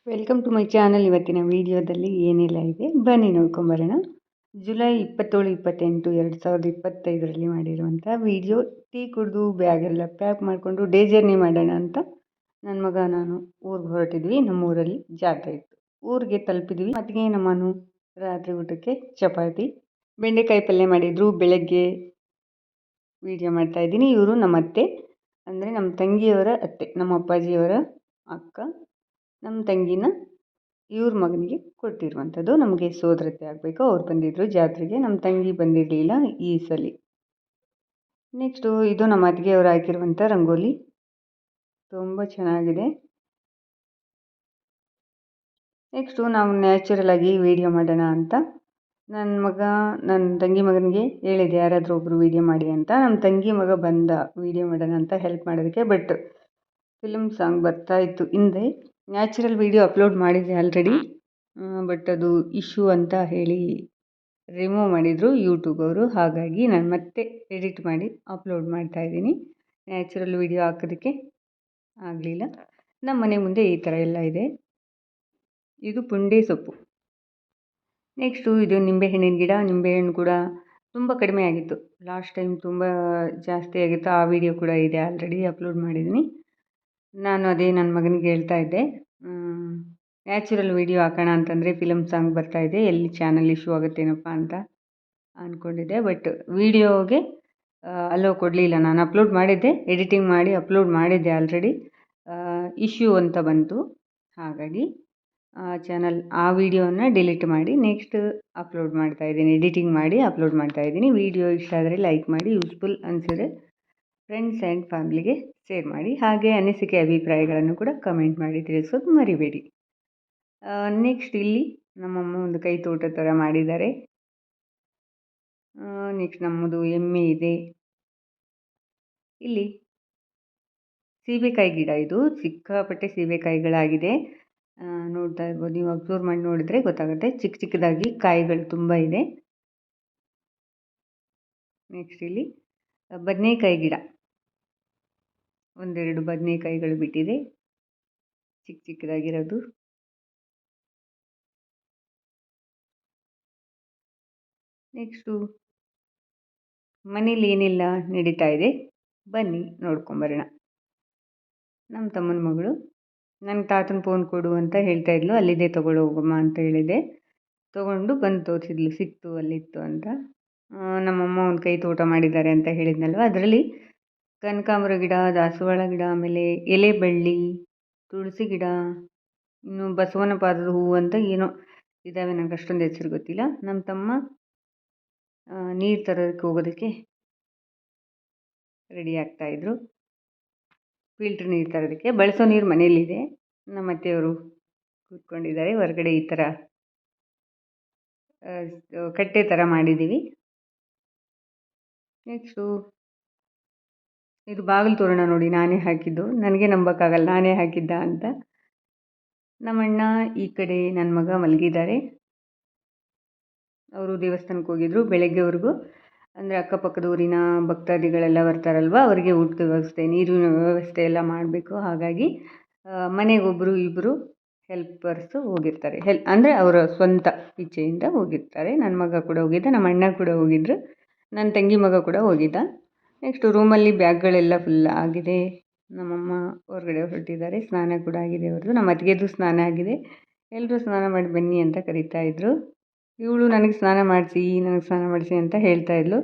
Welcome to my channel. ಇವತ್ತಿನ ವಿಡಿಯೋದಲ್ಲಿ ಏನೆಲ್ಲ ಇದೆ ಬನ್ನಿ ನೋಡ್ಕೊಂಬರೋಣ. ಜುಲೈ 27, 28, 2025ರಲ್ಲಿ ಮಾಡಿರುವಂಥ ವಿಡಿಯೋ. ಟೀ ಕುಡಿದು ಬ್ಯಾಗೆಲ್ಲ ಪ್ಯಾಕ್ ಮಾಡಿಕೊಂಡು ಡೇ ಜರ್ನಿ ಮಾಡೋಣ ಅಂತ ನನ್ನ ಮಗ ನಾನು ಊರಿಗೆ ಹೊರಟಿದ್ವಿ. ನಮ್ಮೂರಲ್ಲಿ ಜಾತ್ರೆ ಇತ್ತು, ಊರಿಗೆ ತಲುಪಿದ್ವಿ. ಮತ್ತಿಗೆ ನಮ್ಮನು ರಾತ್ರಿ ಊಟಕ್ಕೆ ಚಪಾತಿ ಬೆಂಡೆಕಾಯಿ ಪಲ್ಯ ಮಾಡಿದರು. ಬೆಳಗ್ಗೆ ವಿಡಿಯೋ ಮಾಡ್ತಾಯಿದ್ದೀನಿ. ಇವರು ನಮ್ಮ ಅತ್ತೆ, ಅಂದರೆ ನಮ್ಮ ತಂಗಿಯವರ ಅತ್ತೆ, ನಮ್ಮ ಅಪ್ಪಾಜಿಯವರ ಅಕ್ಕ. ನಮ್ಮ ತಂಗಿನ ಇವ್ರ ಮಗನಿಗೆ ಕೊಟ್ಟಿರುವಂಥದ್ದು. ನಮಗೆ ಸೋದರತ್ತೆ ಆಗಬೇಕು. ಅವ್ರು ಬಂದಿದ್ದರು ಜಾತ್ರೆಗೆ. ನಮ್ಮ ತಂಗಿ ಬಂದಿರಲಿಲ್ಲ ಈ ಸಲ. ನೆಕ್ಸ್ಟು ಇದು ನಮ್ಮ ಅತ್ತಿಗೆಯವರು ಹಾಕಿರುವಂಥ ರಂಗೋಲಿ, ತುಂಬ ಚೆನ್ನಾಗಿದೆ. ನೆಕ್ಸ್ಟು ನಾವು ನ್ಯಾಚುರಲ್ ಆಗಿ ವೀಡಿಯೋ ಮಾಡೋಣ ಅಂತ ನನ್ನ ತಂಗಿ ಮಗನಿಗೆ ಹೇಳಿದೆ, ಯಾರಾದರೂ ಒಬ್ಬರು ವೀಡಿಯೋ ಮಾಡಿ ಅಂತ. ನಮ್ಮ ತಂಗಿ ಮಗ ಬಂದ ವೀಡಿಯೋ ಮಾಡೋಣ ಅಂತ ಹೆಲ್ಪ್ ಮಾಡೋದಕ್ಕೆ. ಬಟ್ ಫಿಲ್ಮ್ ಸಾಂಗ್ ಬರ್ತಾಯಿತ್ತು ಹಿಂದೆ. ನ್ಯಾಚುರಲ್ ವೀಡಿಯೋ ಅಪ್ಲೋಡ್ ಮಾಡಿದೆ ಆಲ್ರೆಡಿ, ಬಟ್ ಅದು ಇಶ್ಯೂ ಅಂತ ಹೇಳಿ ರಿಮೂವ್ ಮಾಡಿದರು ಯೂಟ್ಯೂಬ್ ಅವರು. ಹಾಗಾಗಿ ನಾನು ಮತ್ತೆ ಎಡಿಟ್ ಮಾಡಿ ಅಪ್ಲೋಡ್ ಮಾಡ್ತಾಯಿದ್ದೀನಿ. ನ್ಯಾಚುರಲ್ ವೀಡಿಯೋ ಹಾಕೋದಕ್ಕೆ ಆಗಲಿಲ್ಲ. ನಮ್ಮ ಮನೆ ಮುಂದೆ ಈ ಥರ ಎಲ್ಲ ಇದೆ. ಇದು ಪುಂಡೆ ಸೊಪ್ಪು. ನೆಕ್ಸ್ಟು ಇದು ನಿಂಬೆಹಣ್ಣಿನ ಗಿಡ. ನಿಂಬೆಹಣ್ಣು ಕೂಡ ತುಂಬ ಕಡಿಮೆ ಆಗಿತ್ತು ಲಾಸ್ಟ್ ಟೈಮ್, ತುಂಬ ಜಾಸ್ತಿ ಆಗಿತ್ತು. ಆ ವಿಡಿಯೋ ಕೂಡ ಇದೆ, ಆಲ್ರೆಡಿ ಅಪ್ಲೋಡ್ ಮಾಡಿದ್ದೀನಿ. ನಾನು ಅದೇ ನನ್ನ ಮಗನಿಗೆ ಹೇಳ್ತಾ ಇದ್ದೆ, ನ್ಯಾಚುರಲ್ ವೀಡಿಯೋ ಹಾಕೋಣ ಅಂತಂದರೆ ಫಿಲಮ್ ಸಾಂಗ್ ಬರ್ತಾಯಿದೆ, ಎಲ್ಲಿ ಚಾನಲ್ ಇಶ್ಯೂ ಆಗುತ್ತೇನಪ್ಪ ಅಂತ ಅಂದ್ಕೊಂಡಿದ್ದೆ. ಬಟ್ ವೀಡಿಯೋಗೆ ಅಲೋ ಕೊಡಲಿಲ್ಲ. ನಾನು ಅಪ್ಲೋಡ್ ಮಾಡಿದ್ದೆ, ಎಡಿಟಿಂಗ್ ಮಾಡಿ ಅಪ್ಲೋಡ್ ಮಾಡಿದ್ದೆ ಆಲ್ರೆಡಿ. ಇಶ್ಯೂ ಅಂತ ಬಂತು. ಹಾಗಾಗಿ ಆ ವಿಡಿಯೋನ ಡಿಲೀಟ್ ಮಾಡಿ ನೆಕ್ಸ್ಟ್ ಅಪ್ಲೋಡ್ ಮಾಡ್ತಾಯಿದ್ದೀನಿ. ಎಡಿಟಿಂಗ್ ಮಾಡಿ ಅಪ್ಲೋಡ್ ಮಾಡ್ತಾಯಿದ್ದೀನಿ. ವಿಡಿಯೋ ಇಷ್ಟ ಆದರೆ ಲೈಕ್ ಮಾಡಿ, ಯೂಸ್ಫುಲ್ ಅನಿಸಿದ್ರೆ ಫ್ರೆಂಡ್ಸ್ ಆ್ಯಂಡ್ ಫ್ಯಾಮ್ಲಿಗೆ ಶೇರ್ ಮಾಡಿ. ಹಾಗೆ ಅನಿಸಿಕೆ ಅಭಿಪ್ರಾಯಗಳನ್ನು ಕೂಡ ಕಮೆಂಟ್ ಮಾಡಿ ತಿಳಿಸೋದು ಮರಿಬೇಡಿ. ನೆಕ್ಸ್ಟ್ ಇಲ್ಲಿ ನಮ್ಮಮ್ಮ ಒಂದು ಕೈ ತೋಟ ಥರ ಮಾಡಿದ್ದಾರೆ. ನೆಕ್ಸ್ಟ್ ನಮ್ಮದು ಎಮ್ಮೆ ಇದೆ. ಇಲ್ಲಿ ಸೀಬೆಕಾಯಿ ಗಿಡ, ಇದು ಸಿಕ್ಕಾಪಟ್ಟೆ ಸೀಬೆಕಾಯಿಗಳಾಗಿದೆ. ನೋಡ್ತಾ ಇರ್ಬೋದು, ನೀವು ಅಬ್ಸರ್ವ್ ಮಾಡಿ ನೋಡಿದರೆ ಗೊತ್ತಾಗುತ್ತೆ. ಚಿಕ್ಕ ಚಿಕ್ಕದಾಗಿ ಕಾಯಿಗಳು ತುಂಬ ಇದೆ. ನೆಕ್ಸ್ಟ್ ಇಲ್ಲಿ ಬದನೆಕಾಯಿ ಗಿಡ, ಒಂದೆರಡು ಬದನೆಕಾಯಿಗಳು ಬಿಟ್ಟಿದೆ, ಚಿಕ್ಕ ಚಿಕ್ಕದಾಗಿರೋದು. ನೆಕ್ಸ್ಟು ಮನೇಲಿ ಏನೆಲ್ಲ ನಡೀತಾ ಇದೆ ಬನ್ನಿ ನೋಡ್ಕೊಂಬರೋಣ. ನಮ್ಮ ತಮ್ಮನ ಮಗಳು ನನ್ನ ತಾತನ ಫೋನ್ ಕೊಡು ಅಂತ ಹೇಳ್ತಾ ಇದ್ಲು. ಅಲ್ಲಿದೆ ತೊಗೊಳ್ಳೋ ಹೋಗಮ್ಮ ಅಂತ ಹೇಳಿದೆ. ತೊಗೊಂಡು ಬಂದು ತೋರಿಸಿದ್ಲು, ಸಿಕ್ತು ಅಲ್ಲಿತ್ತು ಅಂತ. ನಮ್ಮಮ್ಮ ಒಂದು ಕೈ ತೋಟ ಮಾಡಿದ್ದಾರೆ ಅಂತ ಹೇಳಿದ್ನಲ್ವ, ಅದರಲ್ಲಿ ಕನಕಾಂಬರ ಗಿಡ, ದಾಸವಾಳ ಗಿಡ, ಆಮೇಲೆ ಎಲೆ ಬಳ್ಳಿ, ತುಳಸಿ ಗಿಡ, ಇನ್ನು ಬಸವನ ಪಾದದ ಹೂವು ಅಂತ ಏನೋ ಇದ್ದಾವೆ, ನನಗೆ ಅಷ್ಟೊಂದು ಹೆಸರು ಗೊತ್ತಿಲ್ಲ. ನಮ್ಮ ತಮ್ಮ ನೀರು ತರೋದಕ್ಕೆ ಹೋಗೋದಕ್ಕೆ ರೆಡಿ ಆಗ್ತಾಯಿದ್ರು. ಫಿಲ್ಟ್ರ್ ನೀರು ತರೋದಕ್ಕೆ. ಬಳಸೋ ನೀರು ಮನೆಯಲ್ಲಿದೆ. ನಮ್ಮ ಅತ್ತೆಯವರು ಕೂತ್ಕೊಂಡಿದ್ದಾರೆ ಹೊರಗಡೆ. ಈ ಥರ ಕಟ್ಟೆ ಥರ ಮಾಡಿದ್ದೀವಿ. ನೆಕ್ಸ್ಟು ಇದು ಬಾಗಿಲು ತೋರಣ ನೋಡಿ, ನಾನೇ ಹಾಕಿದ್ದು. ನನಗೆ ನಂಬೋಕ್ಕಾಗಲ್ಲ ನಾನೇ ಹಾಕಿದ್ದ ಅಂತ. ನಮ್ಮಣ್ಣ ಈ ಕಡೆ, ನನ್ನ ಮಗ ಮಲಗಿದ್ದಾರೆ. ಅವರು ದೇವಸ್ಥಾನಕ್ಕೆ ಹೋಗಿದ್ರು ಬೆಳಗ್ಗೆವರೆಗೂ. ಅಂದರೆ ಅಕ್ಕಪಕ್ಕದ ಊರಿನ ಭಕ್ತಾದಿಗಳೆಲ್ಲ ಬರ್ತಾರಲ್ವ, ಅವರಿಗೆ ಊಟದ ವ್ಯವಸ್ಥೆ, ನೀರಿನ ವ್ಯವಸ್ಥೆ ಎಲ್ಲ ಮಾಡಬೇಕು. ಹಾಗಾಗಿ ಮನೆಗೊಬ್ಬರು ಇಬ್ಬರು ಹೆಲ್ಪರ್ಸು ಹೋಗಿರ್ತಾರೆ. ಅಂದರೆ ಅವರ ಸ್ವಂತ ಇಚ್ಛೆಯಿಂದ ಹೋಗಿರ್ತಾರೆ. ನನ್ನ ಮಗ ಕೂಡ ಹೋಗಿದ್ದ, ನಮ್ಮ ಅಣ್ಣ ಕೂಡ ಹೋಗಿದ್ದರು, ನನ್ನ ತಂಗಿ ಮಗ ಕೂಡ ಹೋಗಿದ್ದ. ನೆಕ್ಸ್ಟು ರೂಮಲ್ಲಿ ಬ್ಯಾಗ್ಗಳೆಲ್ಲ ಫುಲ್ ಆಗಿದೆ. ನಮ್ಮಮ್ಮ ಹೊರಗಡೆ ಹೊರಟಿದ್ದಾರೆ. ಸ್ನಾನ ಕೂಡ ಆಗಿದೆ ಅವ್ರದ್ದು. ನಮ್ಮ ಅತ್ತಿಗೆದು ಸ್ನಾನ ಆಗಿದೆ. ಎಲ್ಲರೂ ಸ್ನಾನ ಮಾಡಿ ಬನ್ನಿ ಅಂತ ಕರೀತಾಯಿದ್ರು. ಇವಳು ನನಗೆ ಸ್ನಾನ ಮಾಡಿಸಿ ಅಂತ ಹೇಳ್ತಾಯಿದ್ಲು.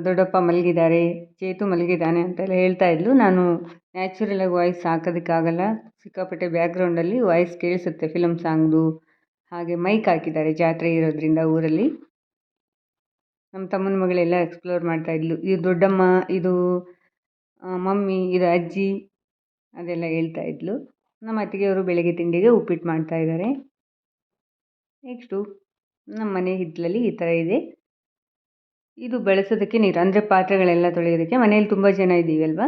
ದೊಡ್ಡಪ್ಪ ಮಲಗಿದ್ದಾರೆ, ಚೇತು ಮಲಗಿದ್ದಾನೆ ಅಂತೆಲ್ಲ ಹೇಳ್ತಾಯಿದ್ಲು. ನಾನು ನ್ಯಾಚುರಲಾಗಿ ವಾಯ್ಸ್ ಹಾಕೋದಕ್ಕಾಗಲ್ಲ, ಸಿಕ್ಕಾಪಟ್ಟೆ ಬ್ಯಾಕ್ಗ್ರೌಂಡಲ್ಲಿ ವಾಯ್ಸ್ ಕೇಳಿಸುತ್ತೆ ಫಿಲಮ್ ಸಾಂಗ್ದು. ಹಾಗೆ ಮೈಕ್ ಹಾಕಿದ್ದಾರೆ ಜಾತ್ರೆ ಇರೋದ್ರಿಂದ ಊರಲ್ಲಿ. ನಮ್ಮ ತಮ್ಮನ ಮಗಳೆಲ್ಲ ಎಕ್ಸ್ಪ್ಲೋರ್ ಮಾಡ್ತಾಯಿದ್ಲು. ಇದು ದೊಡ್ಡಮ್ಮ, ಇದು ಮಮ್ಮಿ, ಇದು ಅಜ್ಜಿ, ಅದೆಲ್ಲ ಹೇಳ್ತಾಯಿದ್ಲು. ನಮ್ಮ ಅತ್ತಿಗೆಯವರು ಬೆಳಗ್ಗೆ ತಿಂಡಿಗೆ ಉಪ್ಪಿಟ್ಟು ಮಾಡ್ತಾಯಿದ್ದಾರೆ. ನೆಕ್ಸ್ಟು ನಮ್ಮ ಮನೆ ಹಿತ್ತಲಲ್ಲಿ ಈ ಥರ ಇದೆ. ಇದು ಬಳಸೋದಕ್ಕೆ ನೀರು, ಅಂದರೆ ಪಾತ್ರೆಗಳೆಲ್ಲ ತೊಳೆಯೋದಕ್ಕೆ. ಮನೇಲಿ ತುಂಬ ಜನ ಇದ್ದೀವಿ ಅಲ್ವಾ,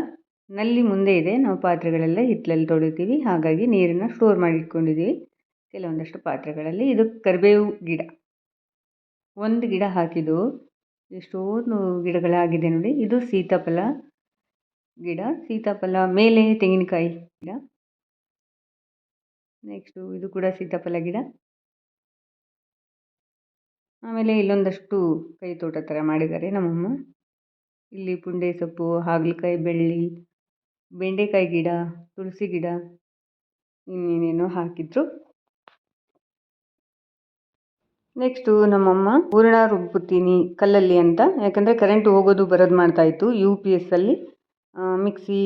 ನಲ್ಲಿ ಮುಂದೆ ಇದೆ. ನಾವು ಪಾತ್ರೆಗಳೆಲ್ಲ ಹಿತ್ತಲಲ್ಲಿ ತೊಳಿತೀವಿ. ಹಾಗಾಗಿ ನೀರನ್ನು ಸ್ಟೋರ್ ಮಾಡಿ ಇಟ್ಕೊಂಡಿದ್ದೀವಿ ಕೆಲವೊಂದಷ್ಟು ಪಾತ್ರೆಗಳಲ್ಲಿ. ಇದು ಕರಿಬೇವು ಗಿಡ, ಒಂದು ಗಿಡ ಹಾಕಿದ್ದು ಎಷ್ಟೊಂದು ಗಿಡಗಳಾಗಿದೆ ನೋಡಿ. ಇದು ಸೀತಾಫಲ ಗಿಡ, ಸೀತಾಫಲ ಮೇಲೆ ತೆಂಗಿನಕಾಯಿ ಗಿಡ. ನೆಕ್ಸ್ಟು ಇದು ಕೂಡ ಸೀತಾಫಲ ಗಿಡ. ಆಮೇಲೆ ಇಲ್ಲೊಂದಷ್ಟು ಕೈ ತೋಟ ಥರ ಮಾಡಿದ್ದಾರೆ ನಮ್ಮಮ್ಮ. ಇಲ್ಲಿ ಪುಂಡೆ ಸೊಪ್ಪು, ಹಾಗಲಕಾಯಿ ಬೆಳ್ಳಿ, ಬೆಂಡೆಕಾಯಿ ಗಿಡ, ತುಳಸಿ ಗಿಡ, ಇನ್ನೇನೇನೋ ಹಾಕಿದ್ರು. ನೆಕ್ಸ್ಟು ನಮ್ಮಮ್ಮ ಹೂರಣ ರುಬ್ಬುತ್ತೀನಿ ಕಲ್ಲಲ್ಲಿ ಅಂತ, ಯಾಕಂದರೆ ಕರೆಂಟ್ ಹೋಗೋದು ಬರೋದು ಮಾಡ್ತಾಯಿತ್ತು. UPS ಅಲ್ಲಿ ಮಿಕ್ಸಿ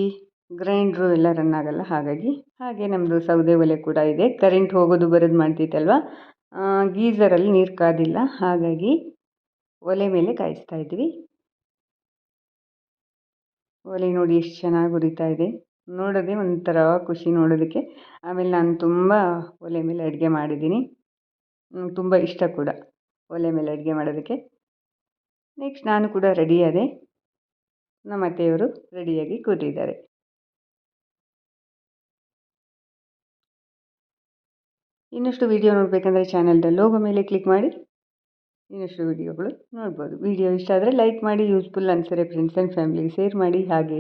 ಗ್ರೈಂಡ್ರು ಎಲ್ಲ ರನ್ ಆಗಲ್ಲ, ಹಾಗೆ ನಮ್ಮದು ಸೌದೆ ಒಲೆ ಕೂಡ ಇದೆ. ಕರೆಂಟ್ ಹೋಗೋದು ಬರೋದು ಮಾಡ್ತಿತ್ತಲ್ವ, ಗೀಝರಲ್ಲಿ ನೀರು ಕಾದಿಲ್ಲ, ಹಾಗಾಗಿ ಒಲೆ ಮೇಲೆ ಕಾಯಿಸ್ತಾ ಇದ್ವಿ. ಒಲೆ ನೋಡಿ ಎಷ್ಟು ಚೆನ್ನಾಗಿ ಉರಿತಾ ಇದೆ, ನೋಡೋದೇ ಒಂಥರ ಖುಷಿ ನೋಡೋದಕ್ಕೆ. ಆಮೇಲೆ ನಾನು ತುಂಬ ಒಲೆ ಮೇಲೆ ಅಡುಗೆ ಮಾಡಿದ್ದೀನಿ, ತುಂಬ ಇಷ್ಟ ಕೂಡ ಒಲೆ ಮೇಲೆ ಅಡುಗೆ ಮಾಡೋದಕ್ಕೆ. ನೆಕ್ಸ್ಟ್ ನಾನು ಕೂಡ ರೆಡಿಯಾದೆ, ನಮ್ಮ ಅತ್ತೆಯವರು ರೆಡಿಯಾಗಿ ಕೂತಿದ್ದಾರೆ. ಇನ್ನಷ್ಟು ವಿಡಿಯೋ ನೋಡಬೇಕಂದ್ರೆ ಚಾನಲ್ದ ಲೋಗೋ ಮೇಲೆ ಕ್ಲಿಕ್ ಮಾಡಿ ಇನ್ನಷ್ಟು ವಿಡಿಯೋಗಳು ನೋಡ್ಬೋದು. ವಿಡಿಯೋ ಇಷ್ಟ ಆದರೆ ಲೈಕ್ ಮಾಡಿ, ಯೂಸ್ಫುಲ್ ಅನಿಸಿದರೆ ಫ್ರೆಂಡ್ಸ್ ಆ್ಯಂಡ್ ಫ್ಯಾಮಿಲಿಗೆ ಶೇರ್ ಮಾಡಿ. ಹಾಗೆ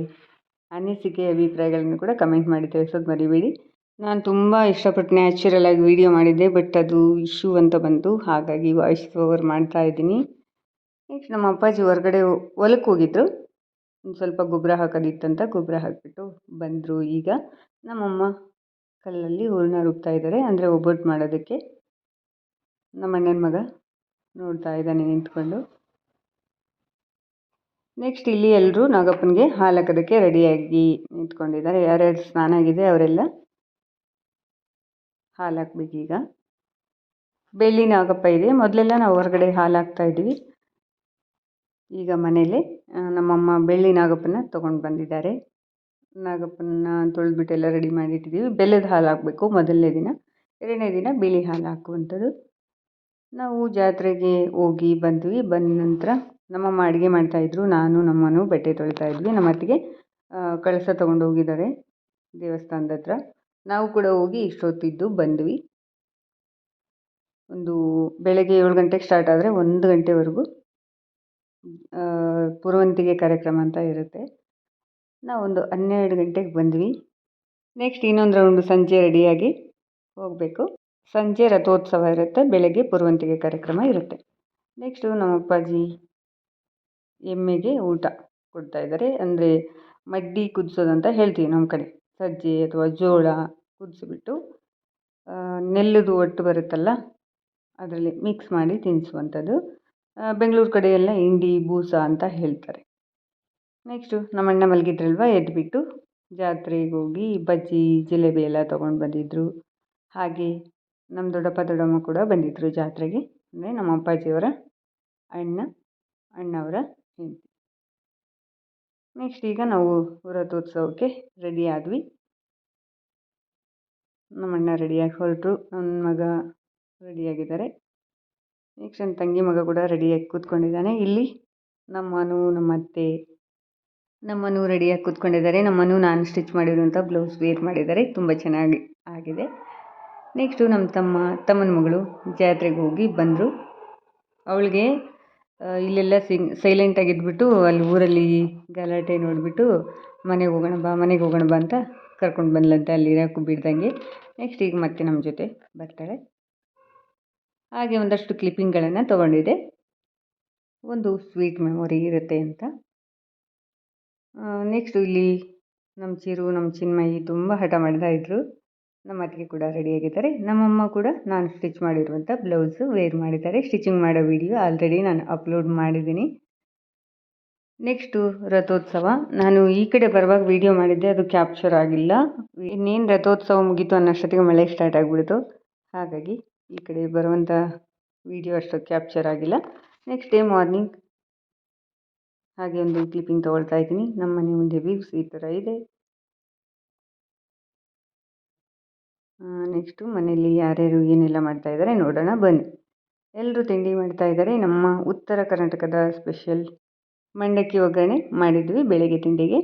ಅನಿಸಿಕೆ ಅಭಿಪ್ರಾಯಗಳನ್ನು ಕೂಡ ಕಮೆಂಟ್ ಮಾಡಿ ತಿಳಿಸೋದು ಮರಿಬೇಡಿ. ನಾನು ತುಂಬ ಇಷ್ಟಪಟ್ಟು ನ್ಯಾಚುರಲ್ ಆಗಿ ವಿಡಿಯೋ ಮಾಡಿದ್ದೆ, ಬಟ್ ಅದು ಇಶ್ಯೂ ಅಂತ ಬಂತು, ಹಾಗಾಗಿ ವಾಯ್ಸ್ ಓವರ್ ಮಾಡ್ತಾ ಇದ್ದೀನಿ. ನೆಕ್ಸ್ಟ್ ನಮ್ಮ ಅಪ್ಪಾಜಿ ಹೊರಗಡೆ ಹೊಲಕ್ಕೆ ಹೋಗಿದ್ರು, ಒಂದು ಸ್ವಲ್ಪ ಗೊಬ್ಬರ ಹಾಕೋದಿತ್ತಂತ ಗೊಬ್ಬರ ಹಾಕಿಬಿಟ್ಟು ಬಂದರು. ಈಗ ನಮ್ಮಮ್ಮ ಕಲ್ಲಲ್ಲಿ ಹೂರಣ ರುಬ್ತಾ ಇದ್ದಾರೆ, ಅಂದರೆ ಒಬ್ಬಟ್ಟು ಮಾಡೋದಕ್ಕೆ. ನಮ್ಮ ಅಣ್ಣನ ಮಗ ನೋಡ್ತಾ ಇದ್ದಾನೆ ನಿಂತ್ಕೊಂಡು. ನೆಕ್ಸ್ಟ್ ಇಲ್ಲಿ ಎಲ್ಲರೂ ನಾಗಪ್ಪನಿಗೆ ಹಾಲು ಹಾಕೋದಕ್ಕೆ ರೆಡಿಯಾಗಿ ನಿಂತ್ಕೊಂಡಿದ್ದಾರೆ. ಯಾರ್ಯಾರು ಸ್ನಾನ ಆಗಿದೆ ಅವರೆಲ್ಲ ಹಾಲು ಹಾಕ್ಬೇಕೀಗ. ಬೆಳ್ಳಿ ನಾಗಪ್ಪ ಇದೆ, ಮೊದಲೆಲ್ಲ ನಾವು ಹೊರಗಡೆ ಹಾಲು ಹಾಕ್ತಾಯಿದ್ವಿ. ಈಗ ಮನೇಲಿ ನಮ್ಮಮ್ಮ ಬೆಳ್ಳಿ ನಾಗಪ್ಪನ ತೊಗೊಂಡು ಬಂದಿದ್ದಾರೆ. ನಾಗಪ್ಪನ ತೊಳೆದ್ಬಿಟ್ಟೆಲ್ಲ ರೆಡಿ ಮಾಡಿಟ್ಟಿದ್ದೀವಿ. ಬೆಲ್ಲದ ಹಾಲು ಹಾಕಬೇಕು ಮೊದಲನೇ ದಿನ, ಎರಡನೇ ದಿನ ಬಿಳಿ ಹಾಲು ಹಾಕುವಂಥದ್ದು. ನಾವು ಜಾತ್ರೆಗೆ ಹೋಗಿ ಬಂದ್ವಿ. ಬಂದ ನಂತರ ನಮ್ಮಮ್ಮ ಅಡುಗೆ ಮಾಡ್ತಾಯಿದ್ರು, ನಾನು ನಮ್ಮನು ಬಟ್ಟೆ ತೊಳಿತಾ ಇದ್ವಿ. ನಮ್ಮ ಅತ್ತಿಗೆ ಕಳಸ ತೊಗೊಂಡು ಹೋಗಿದ್ದಾರೆ ದೇವಸ್ಥಾನದ ಹತ್ರ. ನಾವು ಕೂಡ ಹೋಗಿ ಇಷ್ಟೊತ್ತಿದ್ದು ಬಂದ್ವಿ. ಒಂದು ಬೆಳಗ್ಗೆ 7 ಗಂಟೆಗೆ ಸ್ಟಾರ್ಟ್ ಆದರೆ 1 ಗಂಟೆವರೆಗೂ ಪುರವಂತಿಗೆ ಕಾರ್ಯಕ್ರಮ ಅಂತ ಇರುತ್ತೆ. ನಾವೊಂದು 12 ಗಂಟೆಗೆ ಬಂದ್ವಿ. ನೆಕ್ಸ್ಟ್ ಇನ್ನೊಂದು ರೌಂಡು ಸಂಜೆ ರೆಡಿಯಾಗಿ ಹೋಗಬೇಕು. ಸಂಜೆ ರಥೋತ್ಸವ ಇರುತ್ತೆ, ಬೆಳಗ್ಗೆ ಪುರವಂತಿಗೆ ಕಾರ್ಯಕ್ರಮ ಇರುತ್ತೆ. ನೆಕ್ಸ್ಟು ನಮ್ಮ ಅಪ್ಪಾಜಿ ಎಮ್ಮೆಗೆ ಊಟ ಕೊಡ್ತಾಯಿದ್ದಾರೆ, ಅಂದರೆ ಮಡ್ಡಿ ಕುದಿಸೋದಂತ ಹೇಳ್ತೀವಿ ನಮ್ಮ ಕಡೆ. ಸಜ್ಜೆ ಅಥವಾ ಜೋಳ ಕುದಿಸ್ಬಿಟ್ಟು ನೆಲ್ಲದು ಒಟ್ಟು ಬರುತ್ತಲ್ಲ, ಅದರಲ್ಲಿ ಮಿಕ್ಸ್ ಮಾಡಿ ತಿನ್ನಿಸುವಂಥದ್ದು. ಬೆಂಗಳೂರು ಕಡೆ ಎಲ್ಲ ಇಂಡಿ ಬೂಸ ಅಂತ ಹೇಳ್ತಾರೆ. ನೆಕ್ಸ್ಟು ನಮ್ಮ ಅಣ್ಣ ಮಲಗಿದ್ರಲ್ವ, ಎದ್ದುಬಿಟ್ಟು ಜಾತ್ರೆಗೆ ಹೋಗಿ ಬಜ್ಜಿ ಜಿಲೇಬಿ ಎಲ್ಲ ತೊಗೊಂಡು ಬಂದಿದ್ದರು. ಹಾಗೆ ನಮ್ಮ ದೊಡ್ಡಪ್ಪ ದೊಡ್ಡಮ್ಮ ಕೂಡ ಬಂದಿದ್ದರು ಜಾತ್ರೆಗೆ, ಅಂದರೆ ನಮ್ಮ ಅಪ್ಪಾಜಿಯವರ ಅಣ್ಣವರ ಹೆಂಡತಿ. ನೆಕ್ಸ್ಟ್ ಈಗ ನಾವು ರಥೋತ್ಸವಕ್ಕೆ ರೆಡಿ ಆದ್ವಿ. ನಮ್ಮ ಅಣ್ಣ ರೆಡಿಯಾಗಿ ಹೊರಟರು, ನನ್ನ ಮಗ ರೆಡಿಯಾಗಿದ್ದಾರೆ. ನೆಕ್ಸ್ಟ್ ನನ್ನ ತಂಗಿ ಮಗ ಕೂಡ ರೆಡಿಯಾಗಿ ಕೂತ್ಕೊಂಡಿದ್ದಾನೆ. ಇಲ್ಲಿ ನಮ್ಮನು ನಮ್ಮ ಅತ್ತೆ ನಮ್ಮನು ರೆಡಿಯಾಗಿ ಕೂತ್ಕೊಂಡಿದ್ದಾರೆ. ನಮ್ಮನು ನಾನು ಸ್ಟಿಚ್ ಮಾಡಿರುವಂಥ ಬ್ಲೌಸ್ ವೇರ್ ಮಾಡಿದ್ದಾರೆ, ತುಂಬ ಚೆನ್ನಾಗಿ ಆಗಿದೆ. ನೆಕ್ಸ್ಟು ನಮ್ಮ ತಮ್ಮನ ಮಗಳು ಜಾತ್ರೆಗೆ ಹೋಗಿ ಬಂದರು. ಅವಳಿಗೆ ಇಲ್ಲೆಲ್ಲ ಸೈಲೆಂಟಾಗಿದ್ಬಿಟ್ಟು ಅಲ್ಲಿ ಊರಲ್ಲಿ ಗಲಾಟೆ ನೋಡಿಬಿಟ್ಟು ಮನೆಗೆ ಹೋಗೋಣ ಬಾ ಅಂತ ಕರ್ಕೊಂಡು ಬಂದ್ಲಂತೆ, ಅಲ್ಲಿ ಇರೋಕ್ಕೂ ಬಿಡ್ದಂಗೆ. ನೆಕ್ಸ್ಟ್ ಈಗ ಮತ್ತೆ ನಮ್ಮ ಜೊತೆ ಬರ್ತಾಳೆ. ಹಾಗೆ ಒಂದಷ್ಟು ಕ್ಲಿಪ್ಪಿಂಗ್ಗಳನ್ನು ತೊಗೊಂಡಿದ್ದೆ, ಒಂದು ಸ್ವೀಟ್ ಮೆಮೊರಿ ಇರುತ್ತೆ ಅಂತ. ನೆಕ್ಸ್ಟು ಇಲ್ಲಿ ನಮ್ಮ ಚಿರು, ನಮ್ಮ ಚಿನ್ಮಯಿ ತುಂಬ ಹಠ ಮಾಡ್ತಾಯಿದ್ರು. ನಮ್ಮ ಅತ್ತಿಗೆ ಕೂಡ ರೆಡಿಯಾಗಿದ್ದಾರೆ. ನಮ್ಮಮ್ಮ ಕೂಡ ನಾನು ಸ್ಟಿಚ್ ಮಾಡಿರುವಂಥ ಬ್ಲೌಸು ವೇರ್ ಮಾಡಿದ್ದಾರೆ. ಸ್ಟಿಚಿಂಗ್ ಮಾಡೋ ವಿಡಿಯೋ ಆಲ್ರೆಡಿ ನಾನು ಅಪ್ಲೋಡ್ ಮಾಡಿದ್ದೀನಿ. ನೆಕ್ಸ್ಟು ರಥೋತ್ಸವ. ನಾನು ಈ ಕಡೆ ಬರುವಾಗ ವಿಡಿಯೋ ಮಾಡಿದ್ದೆ, ಅದು ಕ್ಯಾಪ್ಚರ್ ಆಗಿಲ್ಲ. ಇನ್ನೇನು ರಥೋತ್ಸವ ಮುಗೀತು ಅನ್ನೋಷ್ಟೊತ್ತಿಗೆ ಮಳೆ ಸ್ಟಾರ್ಟ್ ಆಗಿಬಿಡ್ತು, ಹಾಗಾಗಿ ಈ ಕಡೆ ಬರುವಂಥ ವಿಡಿಯೋ ಅಷ್ಟೊತ್ತು ಕ್ಯಾಪ್ಚರ್ ಆಗಿಲ್ಲ. ನೆಕ್ಸ್ಟ್ ಡೇ ಮಾರ್ನಿಂಗ್ ಹಾಗೆ ಒಂದು ಕ್ಲಿಪ್ಪಿಂಗ್ ತೊಗೊಳ್ತಾ ಇದ್ದೀನಿ. ನಮ್ಮ ಮನೆ ಮುಂದೆ ವ್ಯೂಸ್ ಈ ಥರ ಇದೆ. ನೆಕ್ಸ್ಟು ಮನೆಯಲ್ಲಿ ಯಾರ್ಯಾರು ಏನೆಲ್ಲ ಮಾಡ್ತಾಯಿದ್ದಾರೆ ನೋಡೋಣ ಬನ್ನಿ. ಎಲ್ಲರೂ ತಿಂಡಿ ಮಾಡ್ತಾಯಿದ್ದಾರೆ. ನಮ್ಮ ಉತ್ತರ ಕರ್ನಾಟಕದ ಸ್ಪೆಷಲ್ ಮಂಡಕ್ಕಿ ಒಗ್ಗರಣೆ ಮಾಡಿದ್ವಿ ಬೆಳಗ್ಗೆ ತಿಂಡಿಗೆ.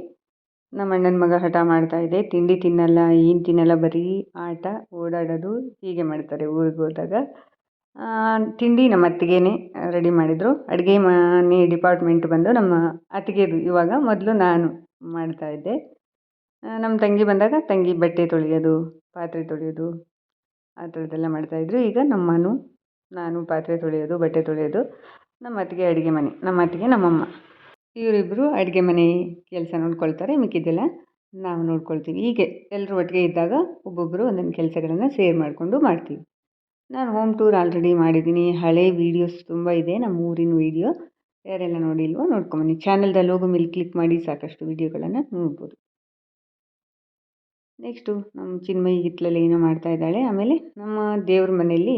ನಮ್ಮ ಅಣ್ಣನ ಮಗ ಹಠ ಮಾಡ್ತಾಯಿದ್ದೆ, ತಿಂಡಿ ತಿನ್ನಲ್ಲ, ಏನು ತಿನ್ನಲ್ಲ, ಬರೀ ಆಟ ಓಡಾಡೋದು ಹೀಗೆ ಮಾಡ್ತಾರೆ ಊರಿಗೆ ಹೋದಾಗ. ತಿಂಡಿ ನಮ್ಮ ಅತ್ತಿಗೆನೇ ರೆಡಿ ಮಾಡಿದರು. ಅಡುಗೆ ಮನೆ ಡಿಪಾರ್ಟ್ಮೆಂಟ್ ಬಂದು ನಮ್ಮ ಅತ್ತಿಗೆದು. ಇವಾಗ ಮೊದಲು ನಾನು ಮಾಡ್ತಾಯಿದ್ದೆ. ನಮ್ಮ ತಂಗಿ ಬಂದಾಗ ತಂಗಿ ಬಟ್ಟೆ ತೊಳೆಯೋದು, ಪಾತ್ರೆ ತೊಳೆಯೋದು, ಆ ಥರದ್ದೆಲ್ಲ ಮಾಡ್ತಾಯಿದ್ರು. ಈಗ ನಾನು ಪಾತ್ರೆ ತೊಳೆಯೋದು, ಬಟ್ಟೆ ತೊಳೆಯೋದು, ನಮ್ಮ ಅತ್ತಿಗೆ ಅಡುಗೆ ಮನೆ, ನಮ್ಮ ಅತ್ತಿಗೆ ನಮ್ಮಮ್ಮ ಇವರಿಬ್ಬರು ಅಡುಗೆ ಮನೆ ಕೆಲಸ ನೋಡ್ಕೊಳ್ತಾರೆ. ಮಿಕ್ಕಿದ್ದೆಲ್ಲ ನಾವು ನೋಡ್ಕೊಳ್ತೀವಿ. ಹೀಗೆ ಎಲ್ಲರೂ ಒಟ್ಟಿಗೆ ಇದ್ದಾಗ ಒಬ್ಬೊಬ್ಬರು ಒಂದೊಂದು ಕೆಲಸಗಳನ್ನು ಶೇರ್ ಮಾಡಿಕೊಂಡು ಮಾಡ್ತೀವಿ. ನಾನು ಹೋಮ್ ಟೂರ್ ಆಲ್ರೆಡಿ ಮಾಡಿದ್ದೀನಿ. ಹಳೆ ವೀಡಿಯೋಸ್ ತುಂಬ ಇದೆ, ನಮ್ಮ ಊರಿನ ವೀಡಿಯೋ. ಯಾರೆಲ್ಲ ನೋಡಿಲ್ವೋ ನೋಡ್ಕೊಂಬನ್ನಿ. ಚಾನಲ್ದ ಲೋಗೋ ಮೇಲೆ ಕ್ಲಿಕ್ ಮಾಡಿ ಸಾಕಷ್ಟು ವೀಡಿಯೋಗಳನ್ನು ನೋಡ್ಬೋದು. ನೆಕ್ಸ್ಟು ನಮ್ಮ ಚಿನ್ಮಯಿ ಹಿತ್ತಲಲ್ಲಿ ಏನೋ ಮಾಡ್ತಾ ಇದ್ದಾಳೆ. ಆಮೇಲೆ ನಮ್ಮ ದೇವ್ರ ಮನೆಯಲ್ಲಿ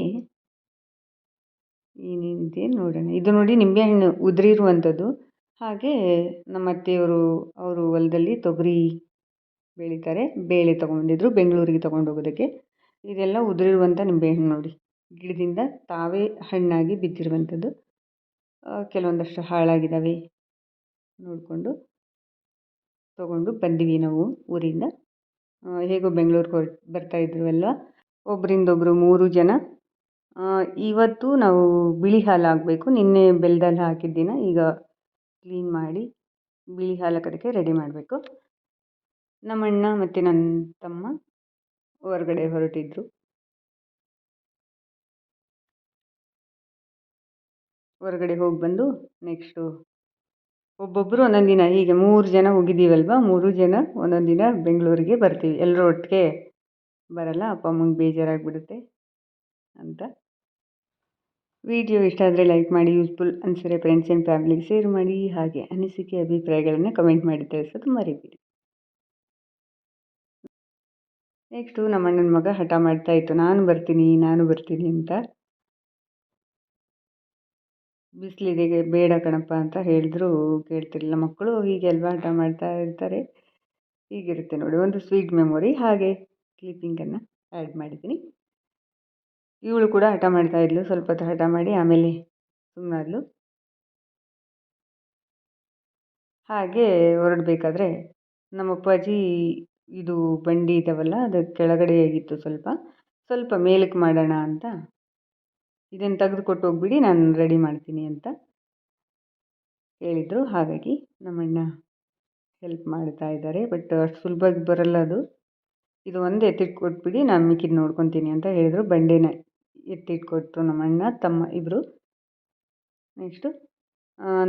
ಏನೇನಿದೆ ನೋಡೋಣ. ಇದು ನೋಡಿ ನಿಂಬೆಹಣ್ಣು ಉದುರಿರುವಂಥದ್ದು. ಹಾಗೆ ನಮ್ಮ ಅತ್ತೆಯವರು ಅವರು ಹೊಲದಲ್ಲಿ ತೊಗರಿ ಬೆಳೀತಾರೆ. ಬೇಳೆ ತೊಗೊಂಡಿದ್ರು ಬೆಂಗಳೂರಿಗೆ ತೊಗೊಂಡೋಗೋದಕ್ಕೆ. ಇದೆಲ್ಲ ಉದುರಿರುವಂಥ ನಿಂಬೆಹಣ್ಣು ನೋಡಿ, ಗಿಡದಿಂದ ತಾವೇ ಹಣ್ಣಾಗಿ ಬಿದ್ದಿರುವಂಥದ್ದು. ಕೆಲವೊಂದಷ್ಟು ಹಾಳಾಗಿದ್ದಾವೆ. ನೋಡಿಕೊಂಡು ತೊಗೊಂಡು ಬಂದ್ವಿ ನಾವು ಊರಿಂದ. ಹೇಗೋ ಬೆಂಗಳೂರಿಗೆ ಬರ್ತಾಯಿದ್ರು ಅಲ್ವ, ಒಬ್ಬರಿಂದೊಬ್ಬರು 3 ಜನ. ಇವತ್ತು ನಾವು ಬಿಳಿ ಹಾಲು ಹಾಕಬೇಕು. ನಿನ್ನೆ ಬೆಲ್ಲದಲ್ಲಿ ಹಾಕಿದ್ದಿನ ಈಗ ಕ್ಲೀನ್ ಮಾಡಿ ಬಿಳಿ ಹಾಲು ಹಾಕೋದಕ್ಕೆ ರೆಡಿ ಮಾಡಬೇಕು. ನಮ್ಮ ಅಣ್ಣ ಮತ್ತು ನನ್ನ ತಮ್ಮ ಹೊರಗಡೆ ಹೊರಟಿದ್ರು. ಹೊರಗಡೆ ಹೋಗಿ ಬಂದು ನೆಕ್ಸ್ಟು ಒಬ್ಬೊಬ್ಬರು ಒಂದೊಂದು ದಿನ, ಹೀಗೆ 3 ಜನ ಹೋಗಿದ್ದೀವಲ್ವ, 3 ಜನ ಒಂದೊಂದು ದಿನ ಬೆಂಗಳೂರಿಗೆ ಬರ್ತೀವಿ. ಎಲ್ಲರೂ ಒಟ್ಟಿಗೆ ಬರಲ್ಲ, ಅಪ್ಪ ಅಮ್ಮಂಗೆ ಬೇಜಾರಾಗಿಬಿಡುತ್ತೆ ಅಂತ. ವಿಡಿಯೋ ಇಷ್ಟ ಆದರೆ ಲೈಕ್ ಮಾಡಿ, ಯೂಸ್ಫುಲ್ ಅನಿಸಿದ್ರೆ ಫ್ರೆಂಡ್ಸ್ ಆ್ಯಂಡ್ ಫ್ಯಾಮಿಲಿಗೆ ಶೇರ್ ಮಾಡಿ. ಹಾಗೆ ಅನಿಸಿಕೆ ಅಭಿಪ್ರಾಯಗಳನ್ನು ಕಮೆಂಟ್ ಮಾಡಿ ತಿಳಿಸೋದು ಮರಿಬೇಡಿ. ನೆಕ್ಸ್ಟು ನಮ್ಮ ಅಣ್ಣನ ಮಗ ಹಠ ಮಾಡ್ತಾಯಿತ್ತು, ನಾನು ಬರ್ತೀನಿ ಅಂತ. ಬಿಸಿಲಿದೆ ಬೇಡ ಕಣಪ್ಪ ಅಂತ ಹೇಳಿದ್ರು ಕೇಳ್ತಿರಲಿಲ್ಲ. ಮಕ್ಕಳು ಹೀಗೆ ಅಲ್ವಾ, ಹಠ ಮಾಡ್ತಾ ಇರ್ತಾರೆ. ಹೀಗಿರುತ್ತೆ ನೋಡಿ, ಒಂದು ಸ್ವೀಟ್ ಮೆಮೊರಿ. ಹಾಗೆ ಕ್ಲಿಪ್ಪಿಂಗನ್ನು ಆ್ಯಡ್ ಮಾಡಿದ್ದೀನಿ. ಇವಳು ಕೂಡ ಹಠ ಮಾಡ್ತಾಯಿದ್ಲು. ಸ್ವಲ್ಪ ಹೊತ್ತು ಹಠ ಮಾಡಿ ಆಮೇಲೆ ಸುಮ್ಮನಾದ್ಲು. ಹಾಗೆ ಹೊರಡಬೇಕಾದ್ರೆ ನಮ್ಮ ಅಪ್ಪಾಜಿ ಇದು ಬಂಡಿ ಇದ್ದಾವಲ್ಲ, ಅದು ಕೆಳಗಡೆ ಆಗಿತ್ತು. ಸ್ವಲ್ಪ ಮೇಲಕ್ಕೆ ಮಾಡೋಣ ಅಂತ, ಇದನ್ನು ತೆಗೆದು ಕೊಟ್ಟು ಹೋಗ್ಬಿಡಿ, ನಾನು ರೆಡಿ ಮಾಡ್ತೀನಿ ಅಂತ ಹೇಳಿದರು. ಹಾಗಾಗಿ ನಮ್ಮಣ್ಣ ಹೆಲ್ಪ್ ಮಾಡ್ತಾ ಇದ್ದಾರೆ. ಬಟ್ ಅಷ್ಟು ಸುಲಭವಾಗಿ ಬರಲ್ಲ ಅದು. ಇದು ಒಂದು ಎತ್ತಿಟ್ಕೊಟ್ಬಿಡಿ, ನಾನು ಮಿಕ್ಕಿದ್ದು ನೋಡ್ಕೊತೀನಿ ಅಂತ ಹೇಳಿದರು. ಬಂಡೆನ ಎತ್ತಿಟ್ಕೊಟ್ರು ನಮ್ಮ ಅಣ್ಣ ತಮ್ಮ ಇಬ್ಬರು. ನೆಕ್ಸ್ಟು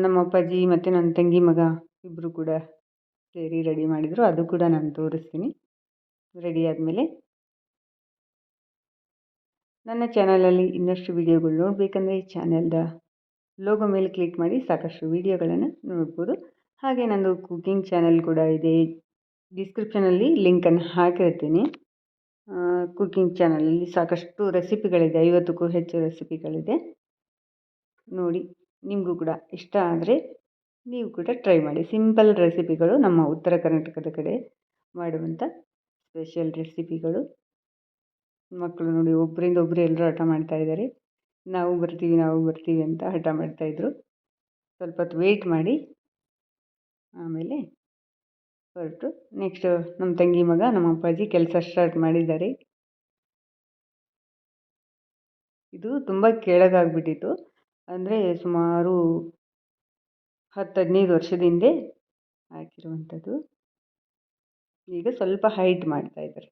ನಮ್ಮ ಅಪ್ಪಾಜಿ ಮತ್ತು ನನ್ನ ತಂಗಿ ಮಗ ಇಬ್ಬರು ಕೂಡ ಸೇರಿ ರೆಡಿ ಮಾಡಿದರು. ಅದು ಕೂಡ ನಾನು ತೋರಿಸ್ತೀನಿ ರೆಡಿ ಆದಮೇಲೆ. ನನ್ನ ಚಾನಲಲ್ಲಿ ಇನ್ನಷ್ಟು ವೀಡಿಯೋಗಳು ನೋಡಬೇಕಂದ್ರೆ ಚಾನಲ್ದ ಲೋಗೋ ಮೇಲೆ ಕ್ಲಿಕ್ ಮಾಡಿ ಸಾಕಷ್ಟು ವೀಡಿಯೋಗಳನ್ನು ನೋಡ್ಬೋದು. ಹಾಗೆ ನನ್ನದು ಕುಕ್ಕಿಂಗ್ ಚಾನಲ್ ಕೂಡ ಇದೆ. ಡಿಸ್ಕ್ರಿಪ್ಷನಲ್ಲಿ ಲಿಂಕನ್ನು ಹಾಕಿರ್ತೀನಿ. ಕುಕ್ಕಿಂಗ್ ಚಾನಲಲ್ಲಿ ಸಾಕಷ್ಟು ರೆಸಿಪಿಗಳಿದೆ, 50ಕ್ಕೂ ಹೆಚ್ಚು ರೆಸಿಪಿಗಳಿದೆ. ನೋಡಿ, ನಿಮಗೂ ಕೂಡ ಇಷ್ಟ ಆದರೆ ನೀವು ಕೂಡ ಟ್ರೈ ಮಾಡಿ. ಸಿಂಪಲ್ ರೆಸಿಪಿಗಳು, ನಮ್ಮ ಉತ್ತರ ಕರ್ನಾಟಕದ ಕಡೆ ಮಾಡುವಂಥ ಸ್ಪೆಷಲ್ ರೆಸಿಪಿಗಳು. ಮಕ್ಕಳು ನೋಡಿ, ಒಬ್ಬರಿಂದ ಒಬ್ಬರು ಎಲ್ಲರೂ ಹಠ ಮಾಡ್ತಾಯಿದ್ದಾರೆ. ನಾವು ಬರ್ತೀವಿ ಅಂತ ಹಠ ಮಾಡ್ತಾಯಿದ್ರು. ಸ್ವಲ್ಪ ಹೊತ್ತು ವೆಯ್ಟ್ ಮಾಡಿ ಆಮೇಲೆ ಹೊರಟು. ನೆಕ್ಸ್ಟು ನಮ್ಮ ತಂಗಿ ಮಗ, ನಮ್ಮ ಅಪ್ಪಾಜಿ ಕೆಲಸ ಸ್ಟಾರ್ಟ್ ಮಾಡಿದ್ದಾರೆ. ಇದು ತುಂಬ ಕೆಳಗಾಗ್ಬಿಟ್ಟಿತ್ತು, ಅಂದರೆ ಸುಮಾರು 10-15 ವರ್ಷದ ಹಿಂದೆ ಹಾಕಿರುವಂಥದ್ದು. ಈಗ ಸ್ವಲ್ಪ ಹೈಟ್ ಮಾಡ್ತಾಯಿದ್ದಾರೆ.